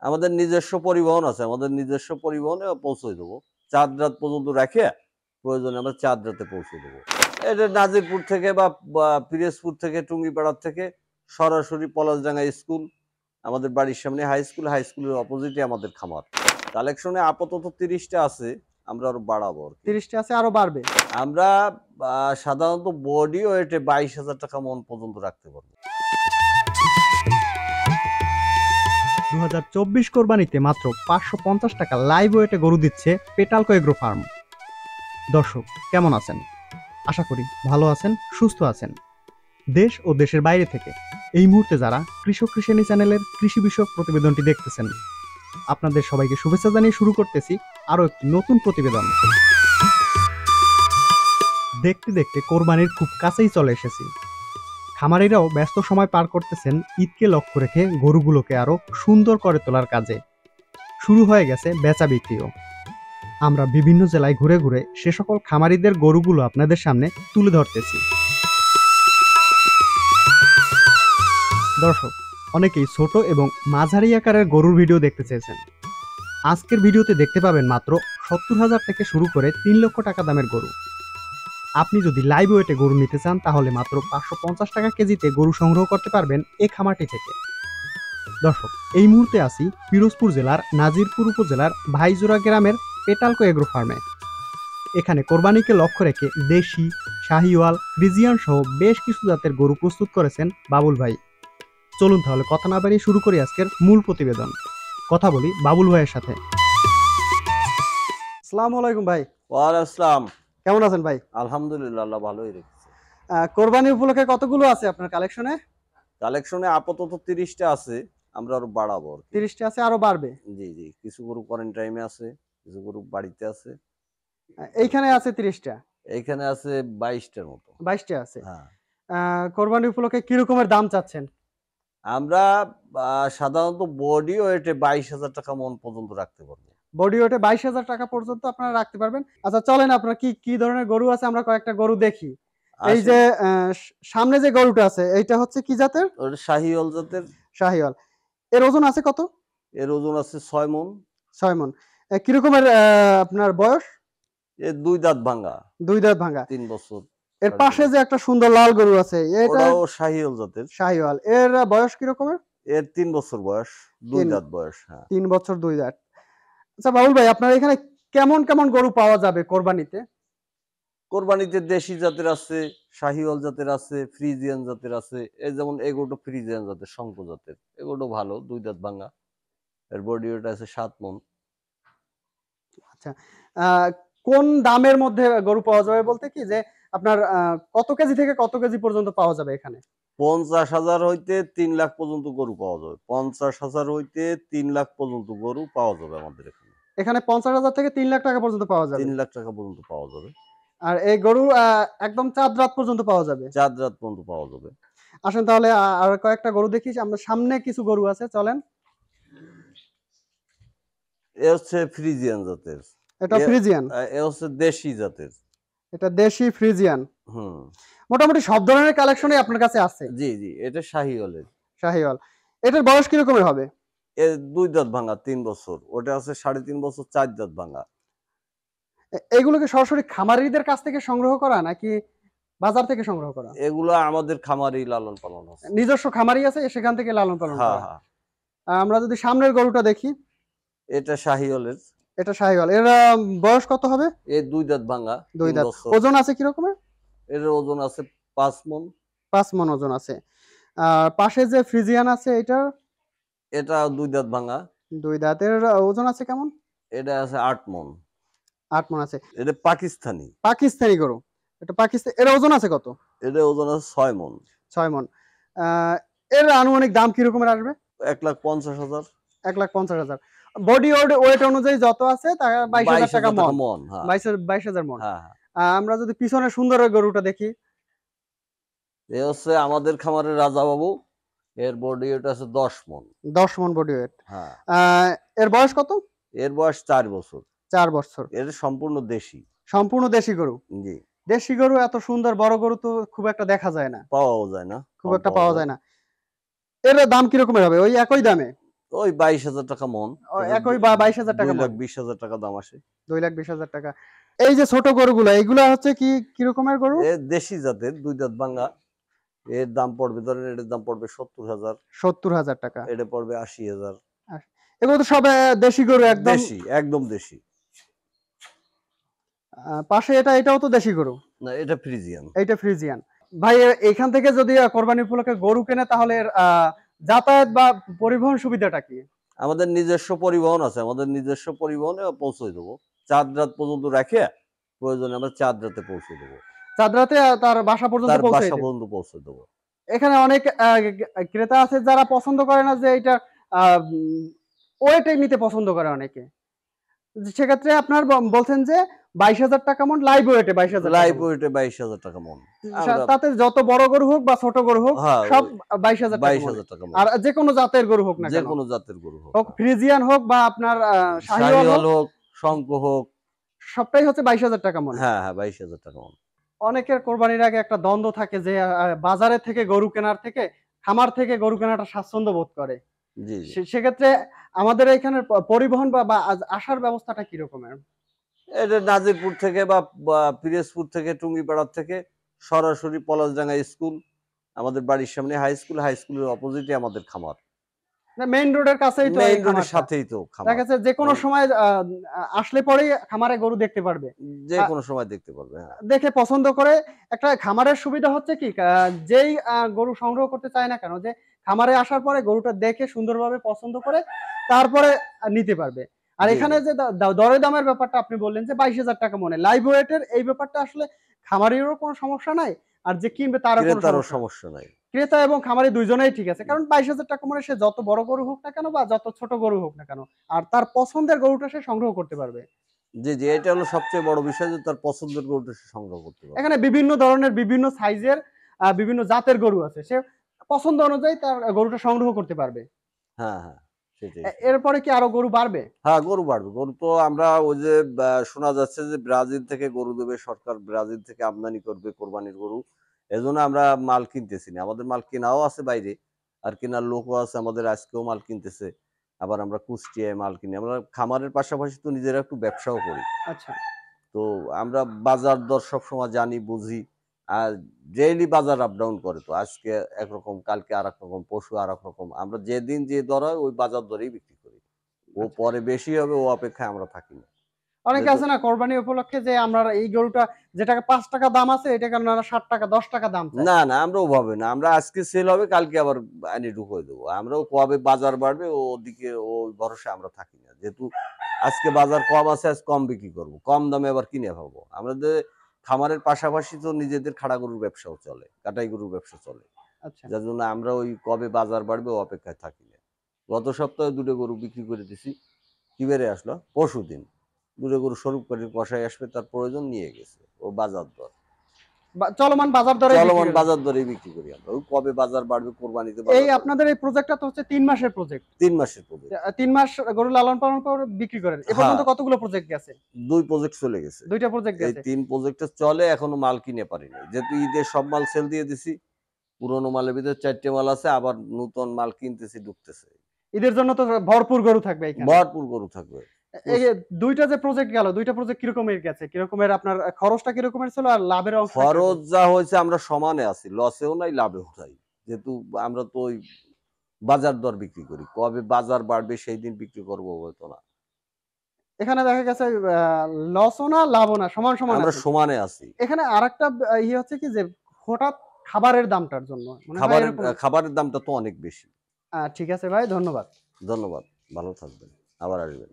আমাদের নিজস্ব পরিবহন আছে, আমাদের নিজস্ব পরিবহনে পৌঁছে দেবো। চাঁদ রাত পর্যন্ত রেখে প্রয়োজনে আমরা চাঁদ রাতে পৌঁছে দেবো। এটা নাজিরপুর থেকে বা পিরোজপুর থেকে, টুঙ্গিপাড়ার থেকে সরাসরি পলাশডাঙ্গা স্কুল, আমাদের বাড়ির সামনে হাই স্কুল, হাই স্কুলের অপোজিটে আমাদের খামার। কালেকশনে আপাতত 30টা আছে, আমরা আরো বাড়াবো। 30টা আছে, আরো বাড়বে। আমরা সাধারণত বডি ওয়েটে 22,000 টাকা মন পর্যন্ত রাখতে পারবো। 2024 কোরবানিতে মাত্র 550 টাকা লাইভ ওয়েটে গরু দিচ্ছে পেটালকো এগ্রো ফার্ম। দর্শক কেমন আছেন? আশা করি ভালো আছেন, সুস্থ আছেন। দেশ ও দেশের বাইরে থেকে এই মুহূর্তে যারা কৃষক কৃষানি চ্যানেলের কৃষি বিষয়ক প্রতিবেদনটি দেখতেছেন, আপনাদের সবাইকে শুভেচ্ছা জানিয়ে শুরু করতেছি আরো একটি নতুন প্রতিবেদন। দেখতে দেখতে কোরবানির খুব কাছেই চলে এসেছি। খামারিরাও ব্যস্ত সময় পার করতেছেন ঈদকে লক্ষ্য রেখে গরুগুলোকে আরো সুন্দর করে তোলার কাজে। শুরু হয়ে গেছে বেচা বিক্রিও। আমরা বিভিন্ন জেলায় ঘুরে ঘুরে সে সকল খামারিদের গরুগুলো আপনাদের সামনে তুলে ধরতেছি। দর্শক, অনেকেই ছোট এবং মাঝারি আকারের গরুর ভিডিও দেখতে চেয়েছেন। আজকের ভিডিওতে দেখতে পাবেন মাত্র 70,000 থেকে শুরু করে 3 লক্ষ টাকা দামের গরু। আপনি যদি লাইভ ওয়েটে গরু নিতে চান তাহলে মাত্র 550 টাকা কেজিতে গরু সংগ্রহ করতে পারবেন এই খামারটি থেকে। দর্শক, এই মুহূর্তে আছি পিরোজপুর জেলার নাজিরপুর উপজেলার ভাইজোড়া গ্রামের পেটালকো এগ্রো ফার্মে। এখানে কোরবানিকে লক্ষ্য রেখে দেশি, শাহিওয়াল, ফ্রিজিয়ান সহ বেশ কিছু জাতের গরু প্রস্তুত করেছেন বাবুল ভাই। চলুন তাহলে কথা না বাড়িয়ে শুরু করি আজকের মূল প্রতিবেদন। কথা বলি বাবুল ভাইয়ের সাথে। আসসালামু আলাইকুম ভাই। ওয়ালাইকুম আসসালাম। কেমন আছেন ভাই? আলহামদুলিল্লাহ, আল্লাহ ভালোই রেখেছে। কোরবানি উপলক্ষে কতগুলো আছে আপনার কালেকশনে? কালেকশনে আপাতত 30টা আছে, আমরা আরো বাড়াবো। 30টা আছে, আরো বাড়বে। জি জি, কিছু গরু কোয়ারেন্টাইনে আছে, কিছু গরু বাড়িতে আছে। এইখানে আছে 30টা, এইখানে আছে 22টার মতো। 22টা আছে। হ্যাঁ। কোরবানি উপলক্ষে কি রকমের দাম চাচ্ছেন? আমরা সাধারণত বডি ওয়েটে 22,000 টাকা মন পর্যন্ত রাখতে পারবো। বডি ওয়েটে 22,000 টাকা পর্যন্ত আপনারা রাখতে পারবেন। আচ্ছা চলেন, আপনার কি কি ধরনের গরু আছে আমরা কয়েকটা গরু দেখি। এই যে সামনে যে গরুটা আছে এইটা হচ্ছে কি জাতের? ওটা শাহিওয়াল জাতের। শাহিওয়াল। এর ওজন আছে কত? এর ওজন আছে 6 মণ। 6 মণ। কি রকমের আপনার বয়স? এর 2 দাঁত ভাঙা। 2 দাঁত ভাঙা। 3 বছর। এর পাশে যে একটা সুন্দর লাল গরু আছে, এটাও শাহিওয়াল জাতের। শাহিওয়াল। এর বয়স কি রকমের? এর 3 বছর বয়স, 2 দাঁত বয়স। হ্যাঁ, 3 বছর 2 দাঁত। আচ্ছা বাবুল ভাই, আপনার এখানে কেমন কেমন গরু পাওয়া যাবে কোরবানিতে? কোরবানিতে দেশি জাতের আছে, শাহিওয়াল জাতের আছে, ফ্রিজিয়ান জাতের আছে। এই যেমন এগোটো ফ্রিজিয়ান জাতের, শঙ্খ জাতের। এগোটো ভালো, 2 দাঁত ভাঙা। এর বডি ওয়েট আছে 7 মণ। আচ্ছা, কোন দামের মধ্যে গরু পাওয়া যাবে বলতে কি যে আপনার কত কেজি থেকে কত কেজি পর্যন্ত পাওয়া যাবে এখানে? 50,000 হইতে 3 লাখ পর্যন্ত গরু পাওয়া যাবে। 50,000 হইতে 3 লাখ পর্যন্ত গরু পাওয়া যাবে আমাদের এখানে। এখানে 50,000 থেকে 3 লাখ টাকা পর্যন্ত পাওয়া যাবে। 3 লাখ টাকা পর্যন্ত পাওয়া যাবে। আর এই গরু একদম চাঁদ রাত পর্যন্ত পাওয়া যাবে। চাঁদ রাত পর্যন্ত পাওয়া যাবে। আসেন তাহলে আর কয়েকটা গরু দেখি। আমরা সামনে কিছু গরু আছে, চলেন। এ হচ্ছে ফ্রিজিয়ান জাতের। এটা ফ্রিজিয়ান। এ হচ্ছে দেশি জাতের। এটা দেশি ফ্রিজিয়ান। মোটামুটি সব ধরনের কালেকশনই আপনার কাছে আছে। জি জি, এটা শাহিওয়ালের। শাহিওয়াল। এটার বয়স কি রকমের হবে? এর 2 দাঁত ভাঙা, 3 বছর। ওটা আছে 3.5 বছর, 4 দাঁত ভাঙা। এগুলোকে সরাসরি খামারিদের কাছ থেকে সংগ্রহ করা নাকি বাজার থেকে সংগ্রহ করা? এগুলো আমাদের খামারি লালন পালন আছে। নিজস্ব খামারি আছে, সেখান থেকে লালন পালন করা। হ্যাঁ। আমরা যদি সামনের গরুটা দেখি, এটা শাহিওয়ালের। এটা শাহিওয়াল। এর বয়স কত হবে? এর 2 দাঁত ভাঙা, 2 দাঁত। ওজন আছে কি রকমের? এর ওজন আছে 5 মণ। 5 মণ ওজন আছে। আর পাশে যে ফ্রিজিয়ান আছে এটা 2 দাঁত ভাঙা। 2 দাঁতের ওজন আছে কেমন? এটা আছে 8 মণ। 8 মণ আছে। এটা পাকিস্তানি। পাকিস্তানি গরু। এটা পাকিস্তান। এর ওজন আছে কত? এর ওজন আছে 6 মণ। 6 মণ। এর আনুমানিক দাম কি রকমের আসবে? 1,50,000। 1,50,000। বডি ওয়েট অনুযায়ী যত আছে তা 22,000 টাকা মণ। 22,000 মণ। আমরা যদি পিছনে সুন্দর গরুটা দেখি, এ হচ্ছে আমাদের খামারের রাজা বাবু। এর বডি ওয়েট আছে 10 মণ। 10 মণ বডি ওয়েট। হ্যাঁ। এর বয়স কত? এর বয়স 4 বছর। 4 বছর। এর সম্পূর্ণ দেশি। সম্পূর্ণ দেশি গরু। জি। দেশি গরু এত সুন্দর বড় গরু তো খুব একটা দেখা যায় না। পাওয়াও যায় না। খুব একটা পাওয়া যায় না। এর দাম কি রকমের হবে? ওই একই দামে? ওই 22,000 টাকা মন। একই 22,000 টাকা মন। 2,20,000 টাকা দাম আসে। 2,20,000 টাকা। এই যে ছোট গরুগুলো এগুলা হচ্ছে কি রকমের গরু? এ দেশি জাতের 2 দাঁত ভাঙা। এর দাম পড়বে ধরেন এটার দাম পড়বে 70,000, 70,000 টাকা। এটা পড়বে 80,000। এগুলো তো সব দেশি গরু একদম। দেশি, একদম দেশি। পাশে এটাও তো দেশি গরু। না, এটা ফ্রিজিয়ান। এইটা ফ্রিজিয়ান। ভাই এখান থেকে যদি কোরবানি উপলক্ষে গরু কেনে তাহলে এর যাতায়াত বা পরিবহন সুবিধাটা কি? আমাদের নিজস্ব পরিবহন আছে। আমাদের নিজস্ব পরিবহনে পৌঁছে দেবো। 4 রাত পর্যন্ত রেখে প্রয়োজনে আমরা 4 রাতে পৌঁছে দেবো। চাঁদরাতে তার বাসা পর্যন্ত তার পৌঁছে বাসা দেব। পর্যন্ত পৌঁছে দেবো। এখানে অনেক ক্রেতা আছে যারা পছন্দ করে না যে এটা ওয়েটে নিতে পছন্দ করে অনেকে। সেক্ষেত্রে আপনার বলছেন যে 22,000 টাকা মন লাইভ ওয়েটে 22,000 টাকা লাইভ মন। ওয়েটে 22,000 টাকা মন। আমরা তাতে যত বড় গরু হোক বা ছোট গরু হোক হ্যাঁ, সব 22,000 টাকা মন। 22,000 টাকা মন। আর যে কোনো জাতের গরু হোক না যে কেন, কোনো জাতের গরু হোক। হোক ফ্রিজিয়ান হোক বা আপনার শাহিওয়াল শাহিওয়াল হোক, হোক, শঙ্খ হোক। সবটাই হচ্ছে 22,000 টাকা মন। হ্যাঁ, হ্যাঁ, 22,000 টাকা মন। অনেকের কোরবানির আগে একটা দ্বন্দ্ব থাকে যে বাজারে থেকে গরু কেনার থেকে খামার থেকে গরু কেনাটা স্বাচ্ছন্দ্য বোধ করে। জি, জি। সেক্ষেত্রে আমাদের এখানে পরিবহন বা আসার ব্যবস্থাটা কি রকমের? এটা নাজিরপুর থেকে বা পিরোজপুর থেকে টুঙ্গিপাড়ার থেকে সরাসরি পলাশডাঙ্গা স্কুল, আমাদের বাড়ির সামনে হাই স্কুল, হাই স্কুলের অপোজিটে আমাদের খামার। না মেইন রোডের কাছেই তো এই মেইন রোডের খামারটা। সাথেই তো খামার। দেখা যাচ্ছে যে কোনো সময় আসলে পরেই খামারে গরু দেখতে পারবে। যে আ কোনো সময় দেখতে পারবে। হ্যাঁ। দেখে পছন্দ করে একটা খামারের সুবিধা হচ্ছে কি যেই গরু সংগ্রহ করতে চায় না কেন যে খামারে আসার পরে গরুটা দেখে সুন্দরভাবে পছন্দ করে তারপরে নিতে পারবে। আর জি, এখানে জি। যে দরে দামের ব্যাপারটা আপনি বললেন যে 22,000 টাকা মনে। লাইভ ওয়েটের এই ব্যাপারটা আসলে খামারিরও কোনো সমস্যা নাই। আর যে কিনবে তারও কোনো ক্রেতারও সমস্যা নাই। সমস্যা নাই। ক্রেতা এবং খামারি দুইজনেই ঠিক আছে। কারণ 22,000 টাকা মানে সে যত বড় গরু হোক না কেন বা যত ছোট গরু হোক না কেন। আর তার পছন্দের গরুটা সে সংগ্রহ করতে পারবে। জি, জি। এটা হলো সবচেয়ে বড় বিষয় যে তার পছন্দের গরুটা সে সংগ্রহ করতে পারবে। এখানে বিভিন্ন ধরনের বিভিন্ন সাইজের বিভিন্ন জাতের গরু আছে। সে পছন্দ অনুযায়ী তার গরুটা সংগ্রহ করতে পারবে। হ্যাঁ, হ্যাঁ। সেটাই। এরপরে কি আরো গরু বাড়বে? হ্যাঁ, গরু বাড়বে। গরু তো আমরা ওই যে শোনা যাচ্ছে যে ব্রাজিল থেকে গরু দেবে সরকার, ব্রাজিল থেকে আমদানি করবে কোরবানির গরু। এজন্য আমরা মাল কিনতেছি না। আমাদের মাল কেনাও আছে বাইরে। আর কেনার লোকও আছে আমাদের আজকেও মাল কিনতেছে। আবার আমরা কুষ্টিয়ায় মাল কিনি। আমরা খামারের পাশাপাশি তো নিজেরা একটু ব্যবসাও করি। আচ্ছা। তো আমরা বাজার দর সবসময় জানি, বুঝি। আর ডেইলি বাজার আপ ডাউন করে তো। আজকে একরকম, কালকে আরেক রকম, পরশু আরেক রকম। আমরা যেদিন যে দর হয় ওই বাজার দরেই বিক্রি করি। ও আচ্ছা। পরে বেশি হবে ও অপেক্ষায় আমরা থাকি না। অনেকে যেহেতু আছে না কোরবানি উপলক্ষে যে আমরা এই গরুটা যে টাকা ৳৫ দাম আছে এটাকে আপনারা ৳৬০ ৳১০ দাম চায়। না, না আমরা ওভাবে না। আমরা আজকে সেল হবে কালকে আবার এনে ঢুকিয়ে দেবো। আমরাও কবে বাজার বাড়বে ওদিকে ওই ভরসায় আমরা থাকি না। যেহেতু আজকে বাজার কম আছে আজ কম বিক্রি করব। কম দামে আবার কিনে খাবো। আমাদের খামারের পাশাপাশি তো নিজেদের খাড়া গরুর ব্যবসাও চলে। কাটাই গরুর ব্যবসা চলে। আচ্ছা। যার জন্য আমরা ওই কবে বাজার বাড়বে ও অপেক্ষায় থাকি না। গত সপ্তাহে ২ টো গরু বিক্রি করে দিছি। কি বারে আসলো? পরশুদিন। ২ টো গরু স্বরূপ করে কসাই আসবে তার প্রয়োজন নিয়ে গেছে। ও বাজার দর। চলমান বাজার দরে বিক্রি চলমান করেন। বাজার দরেই বিক্রি করি আমরা। ওই কবে বাজার বাড়বে কোরবানিতে এই বাজার বাড়বে। আপনাদের এই প্রজেক্টটা তো হচ্ছে ৩ মাসের প্রজেক্ট। ৩ মাসের প্রজেক্ট। ৩ মাস গরু লালন পালন করে বিক্রি করেন। এ পর্যন্ত হ্যাঁ, কতগুলো প্রজেক্ট গেছে? ২ প্রজেক্ট চলে গেছে। ২ টা প্রজেক্ট এই গেছে। ৩ প্রজেক্টে চলে এখনো মাল কিনে পারি নাই। যেহেতু ঈদের সব মাল সেল দিয়ে দিছি। পুরোনো মালের ভিতরে ৪ টে মাল আছে আবার নতুন মাল কিনতেছি ঢুকতেছে। ঈদের জন্য তো ভরপুর গরু থাকবে এখানে। ভরপুর গরু থাকবে। এই যে ২ টা যে প্রজেক্ট গেল, ২ টা প্রজেক্ট কিরকমের গেছে? কিরকমের আপনার খরচটা কিরকমের ছিল আর লাভের অংশটা খরচ কিরকম? যা হয়েছে আমরা সমানে আছি। লসেও নাই, লাভেও নাই। যেহেতু আমরা তো ওই বাজার দর বিক্রি করি। কবে বাজার বাড়বে সেই দিন বিক্রি করব হয়তো না। এখানে দেখা গেছে লসও না, লাভও না, সমান, সমান আমরা আছে। সমানে আছি। এখানে আরেকটা ইয়ে হচ্ছে কি যে হঠাৎ খাবারের দামটার জন্য মনে হয় এরকম। খাবারের দামটা তো অনেক বেশি। ঠিক আছে ভাই ধন্যবাদ। ধন্যবাদ। ভালো থাকবেন। আবার আসবেন।